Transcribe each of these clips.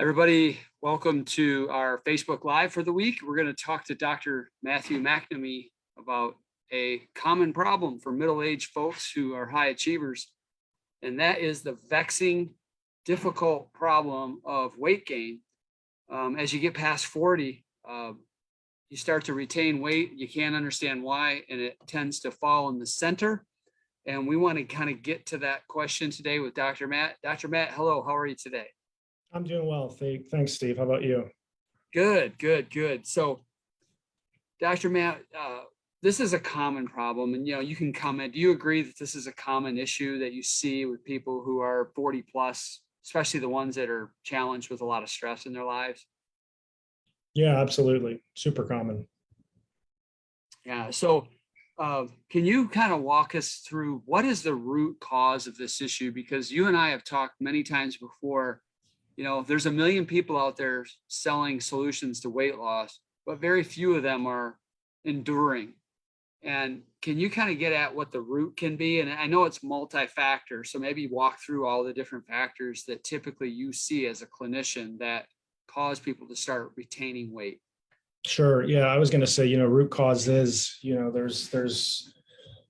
Everybody, welcome to our Facebook Live for the week. We're going to talk to Dr. Matthew McNamee about a common problem for middle-aged folks who are high achievers, and that is the vexing, difficult problem of weight gain. As you get past 40, you start to retain weight. You can't understand why, and it tends to fall in the center. And we want to kind of get to that question today with Dr. Matt. Dr. Matt, hello, how are you today? I'm doing well. Thanks, Steve. How about you? Good. So, Dr. Matt, this is a common problem, and you can comment. Do you agree that this is a common issue that you see with people who are 40 plus, especially the ones that are challenged with a lot of stress in their lives? Yeah, absolutely. Super common. Yeah. So, can you kind of walk us through what is the root cause of this issue? Because you and I have talked many times before. There's a million people out there selling solutions to weight loss, but very few of them are enduring. And can you kind of get at what the root can be? And I know it's multi-factor, so maybe walk through all the different factors that typically you see as a clinician that cause people to start retaining weight. Sure. Yeah, I was going to say, root cause is, there's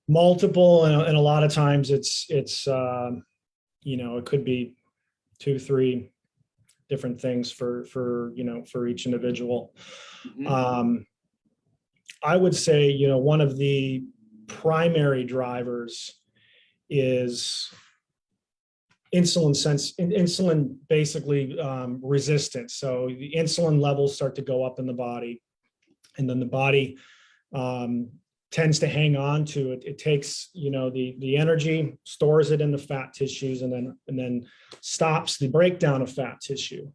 multiple, and a lot of times it's it could be 2-3 different things for each individual. Mm-hmm. I would say, one of the primary drivers is insulin basically resistance. So the insulin levels start to go up in the body, and then the body tends to hang on to it. It takes, the energy, stores it in the fat tissues, and then stops the breakdown of fat tissue.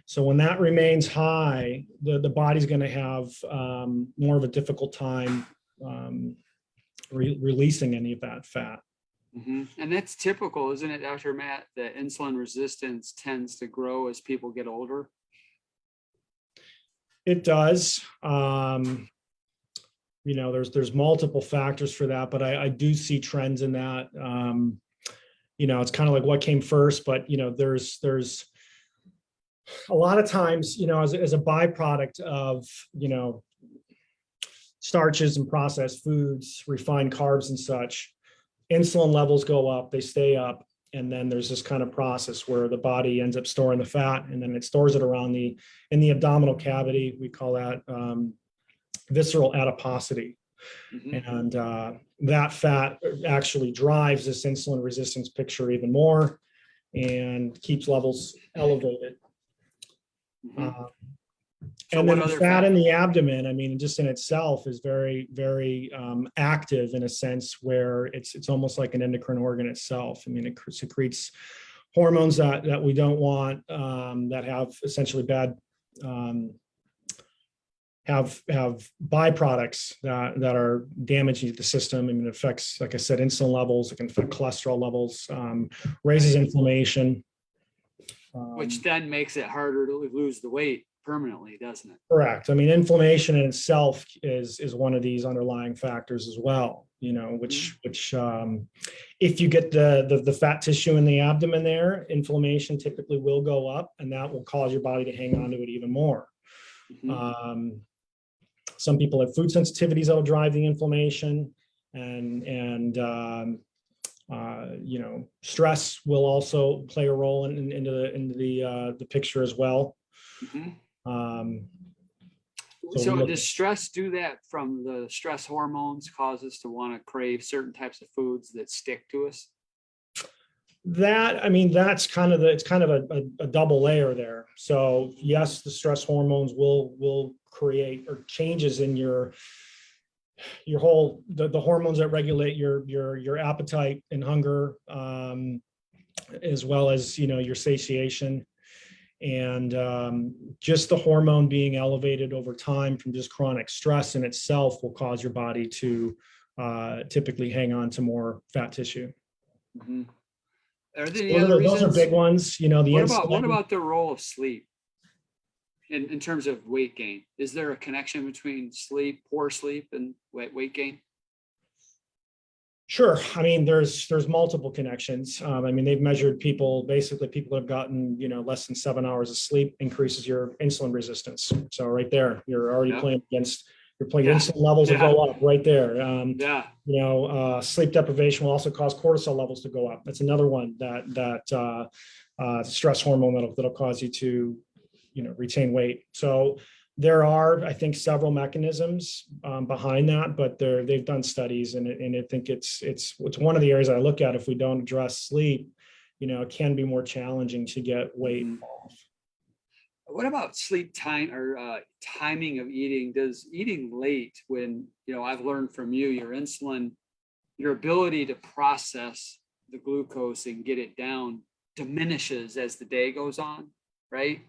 So when that remains high, the body's going to have more of a difficult time releasing any of that fat. Mm-hmm. And that's typical, isn't it, Dr. Matt, that insulin resistance tends to grow as people get older? It does. There's multiple factors for that, but I do see trends in that. It's kind of like what came first, but there's a lot of times, as a byproduct of starches and processed foods, refined carbs and such, insulin levels go up, they stay up, and then there's this kind of process where the body ends up storing the fat, and then it stores it in the abdominal cavity. We call that visceral adiposity. Mm-hmm. And that fat actually drives this insulin resistance picture even more and keeps levels elevated. Mm-hmm. And then the fat in the abdomen, just in itself is very, very active in a sense where it's almost like an endocrine organ itself. It secretes hormones that we don't want, that have essentially bad have byproducts that are damaging the system. It affects, like I said, insulin levels. It can affect cholesterol levels, raises inflammation. Which then makes it harder to lose the weight permanently, doesn't it? Correct. Inflammation in itself is one of these underlying factors as well. Which if you get the fat tissue in the abdomen there, inflammation typically will go up, and that will cause your body to hang on to it even more. Mm-hmm. Some people have food sensitivities that will drive the inflammation, and stress will also play a role into the picture as well. Mm-hmm. So does stress do that from the stress hormones cause us to want to crave certain types of foods that stick to us? That's kind of a double layer there. So yes, the stress hormones will create or changes in your whole the hormones that regulate your appetite and hunger, as well as your satiation, and just the hormone being elevated over time from just chronic stress in itself will cause your body to typically hang on to more fat tissue. Mm-hmm. Are there any other reasons? Those are big ones. What about the role of sleep in terms of weight gain? Is there a connection between poor sleep, and weight gain? Sure. I mean, there's multiple connections. I mean, they've measured people, basically people have gotten, less than 7 hours of sleep increases your insulin resistance. So right there, you're already Yeah. playing against, your Yeah. insulin levels will Yeah. go up right there. Yeah. Sleep deprivation will also cause cortisol levels to go up. That's another one that stress hormone that'll cause you to, retain weight. So there are, I think, several mechanisms behind that, but they've done studies, and I think it's one of the areas I look at. If we don't address sleep, it can be more challenging to get weight off. What about sleep time or timing of eating? Does eating late, when, I've learned from you, your insulin, your ability to process the glucose and get it down diminishes as the day goes on, right?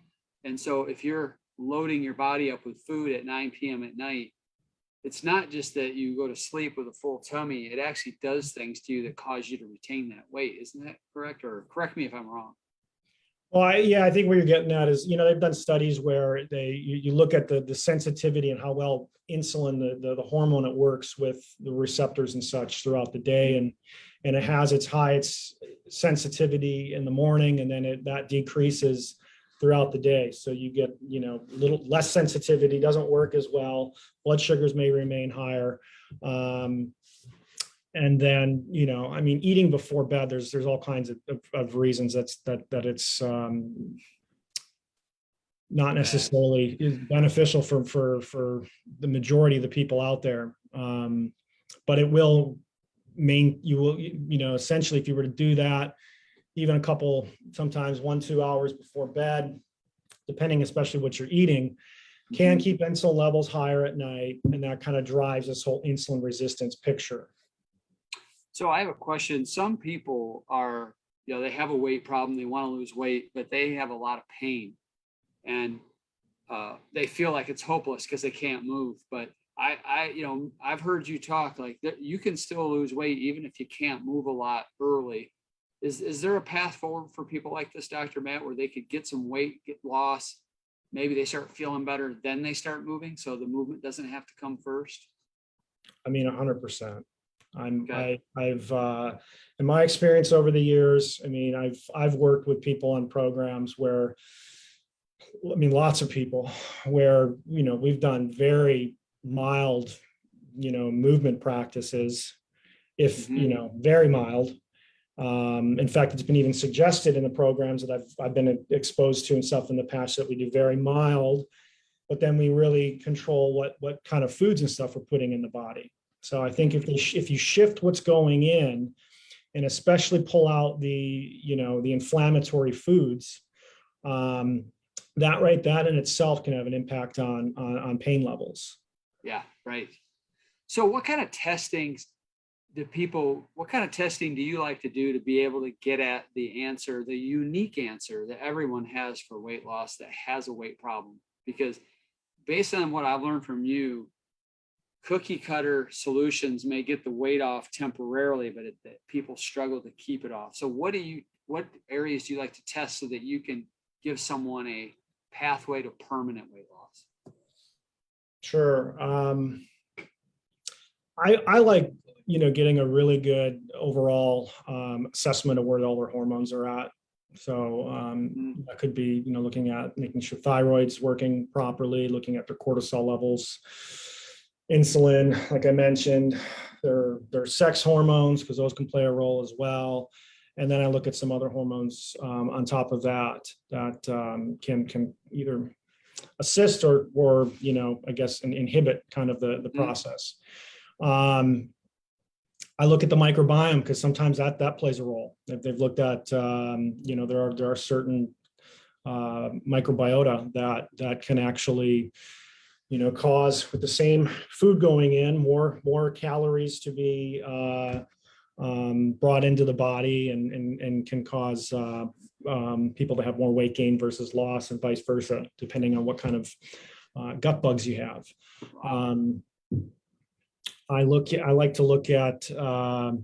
And so if you're loading your body up with food at 9 p.m. at night, it's not just that you go to sleep with a full tummy. It actually does things to you that cause you to retain that weight. Isn't that correct? Or correct me if I'm wrong. Well, I think what you're getting at is, they've done studies where you look at the sensitivity and how well insulin, the hormone, it works with the receptors and such throughout the day, and it has its sensitivity in the morning, and then that decreases throughout the day. So you get, a little less sensitivity, doesn't work as well. Blood sugars may remain higher. And then, I mean, eating before bed, there's all kinds of reasons that it's not necessarily beneficial for the majority of the people out there. But it will essentially, if you were to do that, even a couple, sometimes 1-2 hours before bed, depending especially what you're eating, can keep insulin levels higher at night. And that kind of drives this whole insulin resistance picture. So I have a question. Some people are, they have a weight problem. They want to lose weight, but they have a lot of pain, and they feel like it's hopeless because they can't move. But I've heard you talk like that. You can still lose weight even if you can't move a lot early. Is there a path forward for people like this, Dr. Matt, where they could get some weight, get lost? Maybe they start feeling better, then they start moving, so the movement doesn't have to come first. I mean, 100%. I've in my experience over the years, I mean, I've worked with people on programs where, I mean, lots of people where, we've done very mild, movement practices, if, very mild. In fact, it's been even suggested in the programs that I've been exposed to and stuff in the past that we do very mild, but then we really control what kind of foods and stuff we're putting in the body. So I think if you shift what's going in, and especially pull out the inflammatory foods, that in itself can have an impact on pain levels. Yeah, right. So what kind of testing do you like to do to be able to get at the answer, the unique answer that everyone has for weight loss that has a weight problem? Because based on what I've learned from you, cookie cutter solutions may get the weight off temporarily, but people struggle to keep it off. So what areas do you like to test so that you can give someone a pathway to permanent weight loss? Sure. I like, getting a really good overall assessment of where all their hormones are at. So that could be, looking at making sure thyroid's working properly, looking at their cortisol levels, insulin, like I mentioned, their sex hormones, because those can play a role as well. And then I look at some other hormones on top of that can either assist or I guess inhibit kind of the process. I look at the microbiome because sometimes that plays a role. If they've looked at, there are certain microbiota that can actually, cause, with the same food going in, more calories to be brought into the body and can cause people to have more weight gain versus loss, and vice versa, depending on what kind of gut bugs you have. I like to look at, the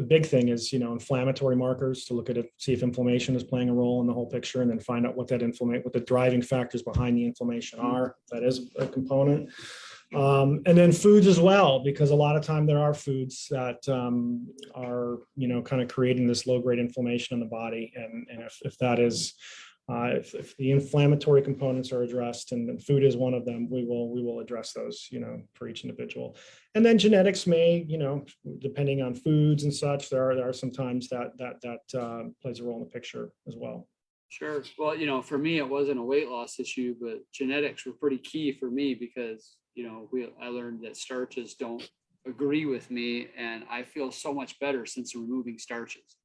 big thing is, inflammatory markers, to look at it, see if inflammation is playing a role in the whole picture, and then find out what the driving factors behind the inflammation are. That is a component. And then foods as well, because a lot of time there are foods that are, kind of creating this low grade inflammation in the body. And if that is, if the inflammatory components are addressed, and food is one of them, we will address those, for each individual. And then genetics may, depending on foods and such, there are some times that plays a role in the picture as well. Sure. Well, for me, it wasn't a weight loss issue, but genetics were pretty key for me because, I learned that starches don't agree with me, and I feel so much better since removing starches.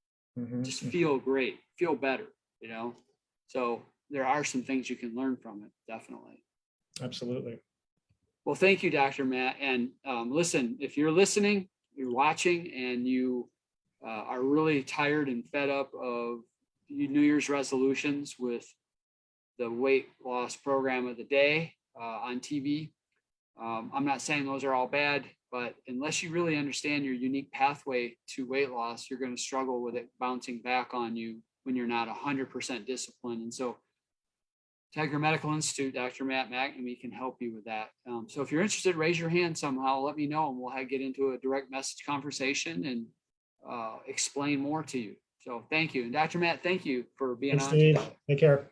Just feel great, feel better, So there are some things you can learn from it, definitely. Absolutely. Well, thank you, Dr. Matt. And listen, if you're listening, you're watching, and you are really tired and fed up of New Year's resolutions with the weight loss program of the day on TV. I'm not saying those are all bad, but unless you really understand your unique pathway to weight loss, you're going to struggle with it bouncing back on you when you're not 100% disciplined. And so Tiger Medical Institute, Dr. Matt McNamee can help you with that. So if you're interested, raise your hand somehow, let me know, and we'll get into a direct message conversation and explain more to you. So thank you. And Dr. Matt, thank you for being Thanks, on Steve. today. Take care.